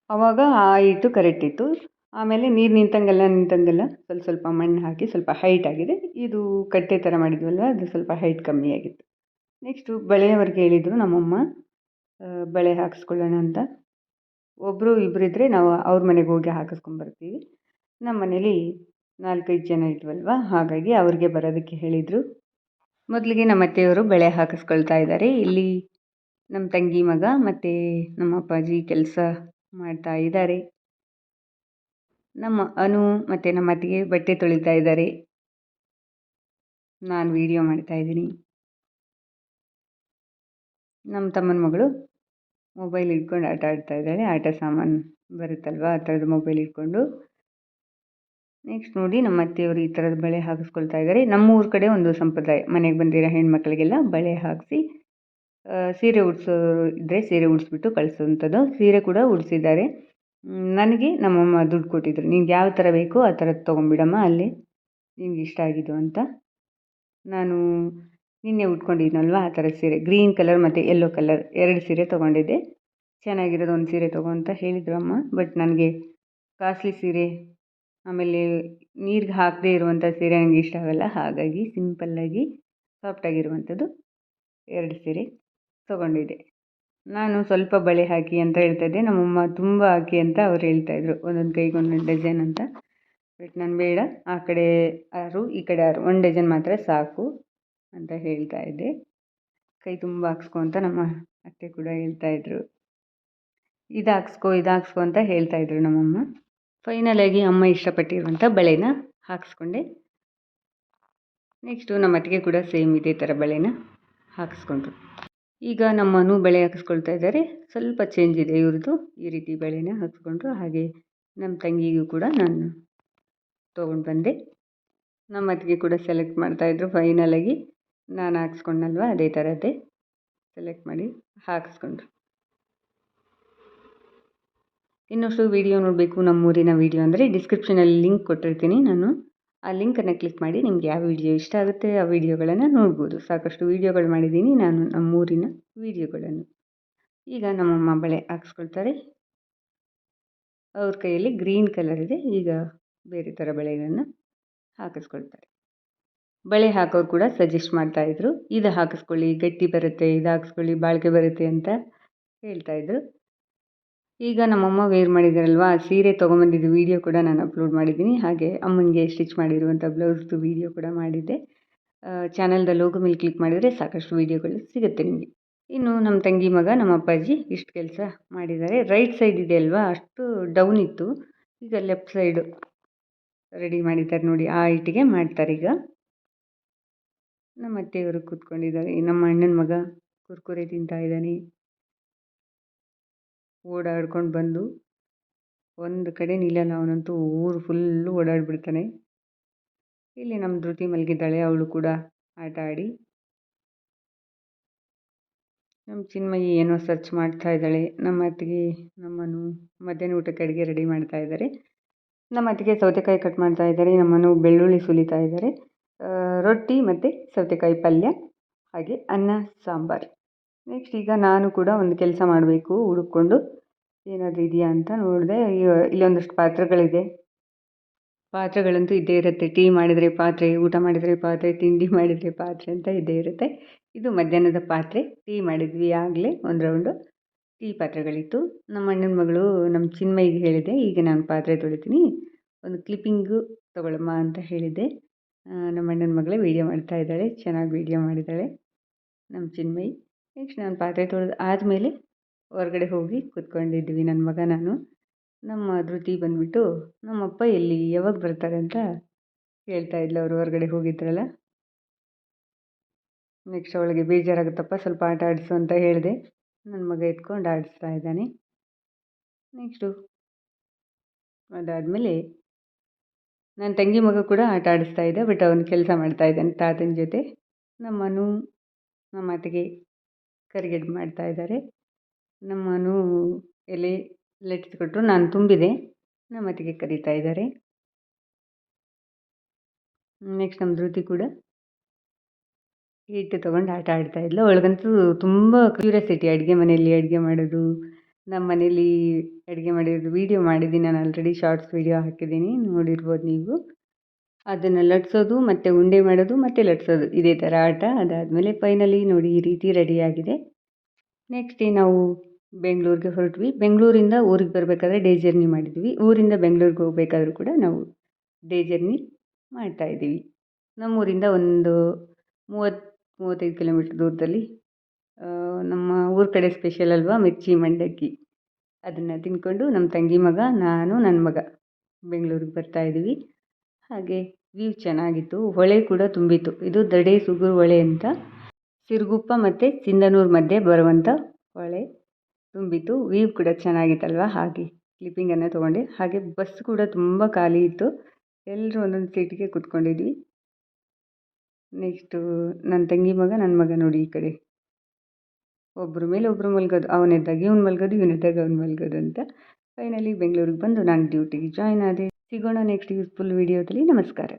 ಆವಾಗ ಆ ಹೈಟು ಕರೆಕ್ಟ್ ಇತ್ತು. ಆಮೇಲೆ ನೀರು ನಿಂತಂಗೆಲ್ಲ ಸ್ವಲ್ಪ ಮಣ್ಣು ಹಾಕಿ ಸ್ವಲ್ಪ ಹೈಟ್ ಆಗಿದೆ. ಇದು ಕಟ್ಟೆ ಥರ ಮಾಡಿದ್ವಲ್ವ, ಅದು ಸ್ವಲ್ಪ ಹೈಟ್ ಕಮ್ಮಿ ಆಗಿತ್ತು. ನೆಕ್ಸ್ಟು ಬಳೆಯವ್ರಿಗೆ ಹೇಳಿದರು ನಮ್ಮಮ್ಮ ಬಳೆ ಹಾಕಿಸ್ಕೊಳ್ಳೋಣ ಅಂತ. ಒಬ್ಬರು ಇಬ್ಬರಿದ್ದರೆ ನಾವು ಅವ್ರ ಮನೆಗೆ ಹೋಗಿ ಹಾಕಿಸ್ಕೊಂಬರ್ತೀವಿ. ನಮ್ಮ ಮನೇಲಿ 4-5 ಜನ ಇದ್ವಲ್ವ, ಹಾಗಾಗಿ ಅವ್ರಿಗೆ ಬರೋದಕ್ಕೆ ಹೇಳಿದರು. ಮೊದಲಿಗೆ ನಮ್ಮ ಅತ್ತೆಯವರು ಬಳೆ ಹಾಕಿಸ್ಕೊಳ್ತಾ ಇದ್ದಾರೆ. ಇಲ್ಲಿ ನಮ್ಮ ತಂಗಿ ಮಗ ಮತ್ತು ನಮ್ಮ ಅಪ್ಪಾಜಿ ಕೆಲಸ ಮಾಡ್ತಾ ಇದ್ದಾರೆ. ನಮ್ಮ ಅನು ಮತ್ತು ನಮ್ಮ ಅತ್ತಿಗೆ ಬಟ್ಟೆ ತೊಳಿತಾ ಇದ್ದಾರೆ. ನಾನು ವಿಡಿಯೋ ಮಾಡ್ತಾಯಿದ್ದೀನಿ. ನಮ್ಮ ತಮ್ಮನ ಮಗಳು ಮೊಬೈಲ್ ಇಟ್ಕೊಂಡು ಆಟ ಆಡ್ತಾ ಇದ್ದಾಳೆ. ಆಟ ಸಾಮಾನು ಬರುತ್ತಲ್ವ, ಆ ಥರದ್ದು ಮೊಬೈಲ್ ಇಟ್ಕೊಂಡು. ನೆಕ್ಸ್ಟ್ ನೋಡಿ, ನಮ್ಮ ಅತ್ತೆಯವರು ಈ ಥರದ ಬಳೆ ಹಾಕಿಸ್ಕೊಳ್ತಾ ಇದ್ದಾರೆ. ನಮ್ಮೂರ ಕಡೆ ಒಂದು ಸಂಪ್ರದಾಯ, ಮನೆಗೆ ಬಂದಿರೋ ಹೆಣ್ಮಕ್ಳಿಗೆಲ್ಲ ಬಳೆ ಹಾಕಿಸಿ ಸೀರೆ ಉಡಿಸೋರು ಇದ್ದರೆ ಸೀರೆ ಉಡಿಸ್ಬಿಟ್ಟು ಕಳಿಸೋವಂಥದ್ದು. ಸೀರೆ ಕೂಡ ಉಡಿಸಿದ್ದಾರೆ. ನನಗೆ ನಮ್ಮಮ್ಮ ದುಡ್ಡು ಕೊಟ್ಟಿದ್ರು, ನಿನ್ಗೆ ಯಾವ ಥರ ಬೇಕೋ ಆ ಥರದ್ದು ತೊಗೊಂಬಿಡಮ್ಮ, ಅಲ್ಲಿ ನಿನ್ಗೆ ಇಷ್ಟ ಆಗಿದ್ದು ಅಂತ. ನಾನು ನಿನ್ನೆ ಉಟ್ಕೊಂಡಿದ್ದೀನಲ್ವ ಆ ಥರದ ಸೀರೆ, ಗ್ರೀನ್ ಕಲರ್ ಮತ್ತು ಯೆಲ್ಲೋ ಕಲರ್ 2 ಸೀರೆ ತೊಗೊಂಡಿದ್ದೆ. ಚೆನ್ನಾಗಿರೋದು ಒಂದು ಸೀರೆ ತೊಗೊ ಅಂತ ಹೇಳಿದ್ರು ಅಮ್ಮ. ಬಟ್ ನನಗೆ ಕಾಸ್ಟ್ಲಿ ಸೀರೆ, ಆಮೇಲೆ ನೀರಿಗೆ ಹಾಕದೇ ಇರುವಂಥ ಸೀರೆ ನನಗೆ ಇಷ್ಟ ಆಗಲ್ಲ. ಹಾಗಾಗಿ ಸಿಂಪಲ್ಲಾಗಿ ಸಾಫ್ಟಾಗಿರುವಂಥದ್ದು 2 ಸೀರೆ ತೊಗೊಂಡಿದ್ದೆ. ನಾನು ಸ್ವಲ್ಪ ಬಳೆ ಹಾಕಿ ಅಂತ ಹೇಳ್ತಾಯಿದ್ದೆ, ನಮ್ಮಮ್ಮ ತುಂಬ ಹಾಕಿ ಅಂತ ಅವ್ರು ಹೇಳ್ತಾಯಿದ್ರು, ಒಂದೊಂದು ಕೈಗೆ ಒಂದೊಂದು ಡಜನ್ ಅಂತ. ಬಟ್ ನಾನು ಬೇಡ, ಆ ಕಡೆ 6 ಈ ಕಡೆ 6 1 ಡಜನ್ ಮಾತ್ರ ಸಾಕು ಅಂತ ಹೇಳ್ತಾಯಿದ್ದೆ. ಕೈ ತುಂಬ ಹಾಕ್ಸ್ಕೊ ಅಂತ ನಮ್ಮ ಅತ್ತೆ ಕೂಡ ಹೇಳ್ತಾಯಿದ್ರು. ಇದು ಹಾಕ್ಸ್ಕೊ ಅಂತ ಹೇಳ್ತಾಯಿದ್ರು ನಮ್ಮಮ್ಮ. ಫೈನಲಾಗಿ ಅಮ್ಮ ಇಷ್ಟಪಟ್ಟಿರುವಂಥ ಬಳೆನ ಹಾಕಿಸ್ಕೊಂಡೆ. ನೆಕ್ಸ್ಟು ನಮ್ಮ ಅತ್ತಿಗೆ ಕೂಡ ಸೇಮ್ ಇದೇ ಥರ ಬಳೆನ ಹಾಕಿಸ್ಕೊಂಡ್ರು. ಈಗ ನಮ್ಮನು ಬಳೆ ಹಾಕಿಸ್ಕೊಳ್ತಾ ಇದ್ದಾರೆ. ಸ್ವಲ್ಪ ಚೇಂಜ್ ಇದೆ ಇವ್ರದ್ದು. ಈ ರೀತಿ ಬಳೆನ ಹಾಕಿಸ್ಕೊಂಡ್ರು. ಹಾಗೆ ನಮ್ಮ ತಂಗಿಗೂ ಕೂಡ ನಾನು ತೊಗೊಂಡು ಬಂದೆ. ನಮ್ಮ ಅತ್ತಿಗೆ ಕೂಡ ಸೆಲೆಕ್ಟ್ ಮಾಡ್ತಾಯಿದ್ರು. ಫೈನಲಾಗಿ ನಾನು ಹಾಕ್ಸ್ಕೊಂಡಲ್ವ ಅದೇ ಥರದ್ದೇ ಸೆಲೆಕ್ಟ್ ಮಾಡಿ ಹಾಕಿಸ್ಕೊಂಡ್ರು. ಇನ್ನಷ್ಟು ವೀಡಿಯೋ ನೋಡಬೇಕು ನಮ್ಮೂರಿನ ವೀಡಿಯೋ ಅಂದರೆ ಡಿಸ್ಕ್ರಿಪ್ಷನಲ್ಲಿ ಲಿಂಕ್ ಕೊಟ್ಟಿರ್ತೀನಿ ನಾನು. ಆ ಲಿಂಕನ್ನು ಕ್ಲಿಕ್ ಮಾಡಿ ನಿಮ್ಗೆ ಯಾವ ವೀಡಿಯೋ ಇಷ್ಟ ಆಗುತ್ತೆ ಆ ವೀಡಿಯೋಗಳನ್ನು ನೋಡ್ಬೋದು. ಸಾಕಷ್ಟು ವೀಡಿಯೋಗಳು ಮಾಡಿದ್ದೀನಿ ನಾನು ನಮ್ಮೂರಿನ ವೀಡಿಯೋಗಳನ್ನು. ಈಗ ನಮ್ಮಮ್ಮ ಬಳೆ ಹಾಕ್ಸ್ಕೊಳ್ತಾರೆ. ಅವ್ರ ಕೈಯಲ್ಲಿ ಗ್ರೀನ್ ಕಲರ್ ಇದೆ. ಈಗ ಬೇರೆ ಥರ ಬಳೆಗಳನ್ನು ಹಾಕಿಸ್ಕೊಳ್ತಾರೆ. ಬಳೆ ಹಾಕೋರು ಕೂಡ ಸಜೆಸ್ಟ್ ಮಾಡ್ತಾಯಿದ್ರು, ಇದು ಹಾಕಿಸ್ಕೊಳ್ಳಿ ಗಟ್ಟಿ ಬರುತ್ತೆ, ಇದು ಹಾಕಿಸ್ಕೊಳ್ಳಿ ಬಾಳಿಕೆ ಬರುತ್ತೆ ಅಂತ ಹೇಳ್ತಾಯಿದ್ರು. ಈಗ ನಮ್ಮಮ್ಮ ವೇರ್ ಮಾಡಿದಾರಲ್ವ, ಆ ಸೀರೆ ತೊಗೊಂಬಂದಿದ್ದು ವೀಡಿಯೋ ಕೂಡ ನಾನು ಅಪ್ಲೋಡ್ ಮಾಡಿದ್ದೀನಿ. ಹಾಗೆ ಅಮ್ಮನಿಗೆ ಸ್ಟಿಚ್ ಮಾಡಿರುವಂಥ ಬ್ಲೌಸ್ದು ವೀಡಿಯೋ ಕೂಡ ಮಾಡಿದ್ದೆ. ಚಾನಲ್ದ ಲೋಗೋ ಮೇಲೆ ಕ್ಲಿಕ್ ಮಾಡಿದರೆ ಸಾಕಷ್ಟು ವೀಡಿಯೋಗಳು ಸಿಗುತ್ತೆ ನಿಮಗೆ. ಇನ್ನು ನಮ್ಮ ತಂಗಿ ಮಗ ನಮ್ಮ ಅಪ್ಪಾಜಿ ಇಷ್ಟು ಕೆಲಸ ಮಾಡಿದ್ದಾರೆ. ರೈಟ್ ಸೈಡ್ ಇದೆ ಅಲ್ವಾ, ಅಷ್ಟು ಡೌನ್ ಇತ್ತು. ಈಗ ಲೆಫ್ಟ್ ಸೈಡು ರೆಡಿ ಮಾಡಿದ್ದಾರೆ ನೋಡಿ, ಆ ಹೈಟಿಗೆ ಮಾಡ್ತಾರೆ. ಈಗ ನಮ್ಮ ಅತ್ತೆಯವರು ಕೂತ್ಕೊಂಡಿದ್ದಾರೆ. ನಮ್ಮ ಅಣ್ಣನ ಮಗ ಕುರ್ಕುರೆ ತಿಂತಾ ಇದ್ದಾನೆ. ಓಡಾಡ್ಕೊಂಡು ಬಂದು ಒಂದು ಕಡೆ ನಿಲ್ಲಲ್ಲ ಅವನಂತೂ, ಊರು ಫುಲ್ಲು ಓಡಾಡಿಬಿಡ್ತಾನೆ. ಇಲ್ಲಿ ನಮ್ಮ ಧೃತಿ ಮಲಗಿದ್ದಾಳೆ, ಅವಳು ಕೂಡ ಆಟ ಆಡಿ. ನಮ್ಮ ಚಿನ್ಮಯಿ ಏನೋ ಸರ್ಚ್ ಮಾಡ್ತಾ ಇದ್ದಾಳೆ. ನಮ್ಮ ಅತ್ತಿಗೆ ನಮ್ಮನು ಮಧ್ಯಾಹ್ನ ಊಟಕ್ಕೆ ಅಡುಗೆ ರೆಡಿ ಮಾಡ್ತಾ ಇದ್ದಾರೆ. ನಮ್ಮ ಅತ್ತಿಗೆ ಸೌತೆಕಾಯಿ ಕಟ್ ಮಾಡ್ತಾ ಇದ್ದಾರೆ, ನಮ್ಮನು ಬೆಳ್ಳುಳ್ಳಿ ಸುಲಿತಾ ಇದ್ದಾರೆ. ರೊಟ್ಟಿ ಮತ್ತು ಸೌತೆಕಾಯಿ ಪಲ್ಯ, ಹಾಗೆ ಅನ್ನ ಸಾಂಬಾರು. ನೆಕ್ಸ್ಟ್ ಈಗ ನಾನು ಕೂಡ ಒಂದು ಕೆಲಸ ಮಾಡಬೇಕು, ಹುಡುಕೊಂಡು ಏನಾದರೂ ಇದೆಯಾ ಅಂತ ನೋಡಿದೆ. ಇಲ್ಲೊಂದಷ್ಟು ಪಾತ್ರೆಗಳಿದೆ. ಪಾತ್ರೆಗಳಂತೂ ಇದ್ದೇ ಇರುತ್ತೆ. ಟೀ ಮಾಡಿದರೆ ಪಾತ್ರೆ, ಊಟ ಮಾಡಿದರೆ ಪಾತ್ರೆ, ತಿಂಡಿ ಮಾಡಿದರೆ ಪಾತ್ರೆ ಅಂತ ಇದ್ದೇ ಇರುತ್ತೆ. ಇದು ಮಧ್ಯಾಹ್ನದ ಪಾತ್ರೆ. ಟೀ ಮಾಡಿದ್ವಿ ಆಗಲೇ ಒಂದು ರೌಂಡು. ಟೀ ಪಾತ್ರೆಗಳಿತ್ತು. ನಮ್ಮ ಅಣ್ಣನ ಮಗಳು ನಮ್ಮ ಚಿನ್ಮಯಿಗೆ ಹೇಳಿದೆ, ಈಗ ನಾನು ಪಾತ್ರೆ ತೊಳಿತೀನಿ, ಒಂದು ಕ್ಲಿಪ್ಪಿಂಗು ತೊಗೊಳಮ್ಮ ಅಂತ ಹೇಳಿದ್ದೆ. ನಮ್ಮ ಅಣ್ಣನ ಮಗಳೇ ವೀಡಿಯೋ ಮಾಡ್ತಾ ಇದ್ದಾಳೆ, ಚೆನ್ನಾಗಿ ವೀಡಿಯೋ ಮಾಡಿದ್ದಾಳೆ ನಮ್ಮ ಚಿನ್ಮಯಿ. ನೆಕ್ಸ್ಟ್ ನಾನು ಪಾತ್ರೆ ತೊಳೆದು ಆದಮೇಲೆ ಹೊರಗಡೆ ಹೋಗಿ ಕೂತ್ಕೊಂಡಿದ್ವಿ ನನ್ನ ಮಗ ನಾನು. ನಮ್ಮ ಧೃತಿ ಬಂದುಬಿಟ್ಟು ನಮ್ಮಪ್ಪ ಎಲ್ಲಿ, ಯಾವಾಗ ಬರ್ತಾರೆ ಅಂತ ಹೇಳ್ತಾ ಇದ್ಲು. ಅವರು ಹೊರಗಡೆ ಹೋಗಿದ್ರಲ್ಲ. ನೆಕ್ಸ್ಟ್ ಅವಳಿಗೆ ಬೇಜಾರಾಗುತ್ತಪ್ಪ, ಸ್ವಲ್ಪ ಆಟ ಆಡಿಸು ಅಂತ ಹೇಳಿದೆ. ನನ್ನ ಮಗ ಎತ್ಕೊಂಡು ಆಡಿಸ್ತಾ ಇದ್ದಾನೆ. ನೆಕ್ಸ್ಟು ಅದಾದಮೇಲೆ ನನ್ನ ತಂಗಿ ಮಗ ಕೂಡ ಆಟ ಆಡಿಸ್ತಾ ಇದ್ದ, ಬಟ್ ಅವನು ಕೆಲಸ ಮಾಡ್ತಾ ಇದ್ದಾನೆ ತಾತನ ಜೊತೆ. ನಮ್ಮನು ನಮ್ಮ ಅತ್ತಿಗೆ ಕರಿಗಡುಬು ಮಾಡ್ತಾ ಇದ್ದಾರೆ. ನಮ್ಮನು ಎಲೆ ಲಟ್ಟಿಸ್ಕೊಟ್ರು, ನಾನು ತುಂಬಿದೆ. ನಮ್ಮ ಅತ್ತಿಗೆ ಕರೀತಾ ಇದ್ದಾರೆ. ನೆಕ್ಸ್ಟ್ ನಮ್ಮ ಧೃತಿ ಕೂಡ ಹಿಟ್ಟು ತೊಗೊಂಡು ಆಟ ಆಡ್ತಾ ಇದ್ಲು. ಅವಳಿಗಂತೂ ತುಂಬ ಕ್ಯೂರಿಯಾಸಿಟಿ ಅಡುಗೆ ಮನೆಯಲ್ಲಿ ಅಡುಗೆ ಮಾಡೋದು. ನಮ್ಮ ಮನೇಲಿ ಅಡುಗೆ ಮಾಡಿರೋದು ವೀಡಿಯೋ ಮಾಡಿದ್ದೀನಿ ನಾನು ಆಲ್ರೆಡಿ, ಶಾರ್ಟ್ಸ್ ವೀಡಿಯೋ ಹಾಕಿದ್ದೀನಿ, ನೋಡಿರ್ಬೋದು ನೀವು. ಅದನ್ನು ಲಟ್ಸೋದು ಮತ್ತು ಉಂಡೆ ಮಾಡೋದು ಮತ್ತು ಲಟ್ಸೋದು, ಇದೇ ಥರ ಆಟ. ಅದಾದಮೇಲೆ ಫೈನಲಿ ನೋಡಿ ಈ ರೀತಿ ರೆಡಿಯಾಗಿದೆ. ನೆಕ್ಸ್ಟ್ ನಾವು ಬೆಂಗಳೂರಿಗೆ ಹೊರಟ್ವಿ. ಬೆಂಗಳೂರಿಂದ ಊರಿಗೆ ಬರಬೇಕಾದ್ರೆ ಡೇ ಜರ್ನಿ ಮಾಡಿದ್ವಿ. ಊರಿಂದ ಬೆಂಗಳೂರಿಗೆ ಹೋಗಬೇಕಾದ್ರೂ ಕೂಡ ನಾವು ಡೇ ಜರ್ನಿ ಮಾಡ್ತಾಯಿದ್ದೀವಿ. ನಮ್ಮೂರಿಂದ ಒಂದು 30-35 ಕಿಲೋಮೀಟ್ರ್ ದೂರದಲ್ಲಿ ನಮ್ಮ ಊರ ಕಡೆ ಸ್ಪೆಷಲ್ ಅಲ್ವಾ ಮಿರ್ಚಿ ಮಂಡಕ್ಕಿ, ಅದನ್ನು ತಿಂದ್ಕೊಂಡು ನಮ್ಮ ತಂಗಿ ಮಗ, ನಾನು, ನನ್ನ ಮಗ ಬೆಂಗಳೂರಿಗೆ ಬರ್ತಾಯಿದ್ದೀವಿ. ಹಾಗೆ ವ್ಯೂ ಚೆನ್ನಾಗಿತ್ತು. ಹೊಳೆ ಕೂಡ ತುಂಬಿತ್ತು. ಇದು ದಡೆ ಸುಗೂರು ಹೊಳೆ ಅಂತ, ಸಿರುಗುಪ್ಪ ಮತ್ತು ಸಿಂಧನೂರು ಮಧ್ಯೆ ಬರುವಂಥ ಹೊಳೆ ತುಂಬಿತ್ತು. ವ್ಯೂ ಕೂಡ ಚೆನ್ನಾಗಿತ್ತಲ್ವ, ಹಾಗೆ ಕ್ಲಿಪ್ಪಿಂಗನ್ನು ತೊಗೊಂಡೆ. ಹಾಗೆ ಬಸ್ ಕೂಡ ತುಂಬ ಖಾಲಿ ಇತ್ತು. ಎಲ್ಲರೂ ಒಂದೊಂದು ಸೀಟಿಗೆ ಕೂತ್ಕೊಂಡಿದ್ವಿ. ನೆಕ್ಸ್ಟು ನನ್ನ ತಂಗಿ ಮಗ, ನನ್ನ ಮಗ ನೋಡಿ ಈ ಕಡೆ ಒಬ್ಬರ ಮೇಲೆ ಒಬ್ಬರು ಮಲ್ಗೋದು, ಅವನಿದ್ದಾಗ ಇವ್ನು ಮಲ್ಗೋದು, ಇವನಿದ್ದಾಗ ಅವ್ನು ಮಲ್ಗೋದು ಅಂತ. ಫೈನಲಿ ಬೆಂಗಳೂರಿಗೆ ಬಂದು ನಾನು ಡ್ಯೂಟಿಗೆ ಜಾಯ್ನ್ ಆದೆ. ಸಿಗೋಣ ನೆಕ್ಸ್ಟ್ ಯೂಸ್ಫುಲ್ ವೀಡಿಯೋದಲ್ಲಿ. ನಮಸ್ಕಾರ.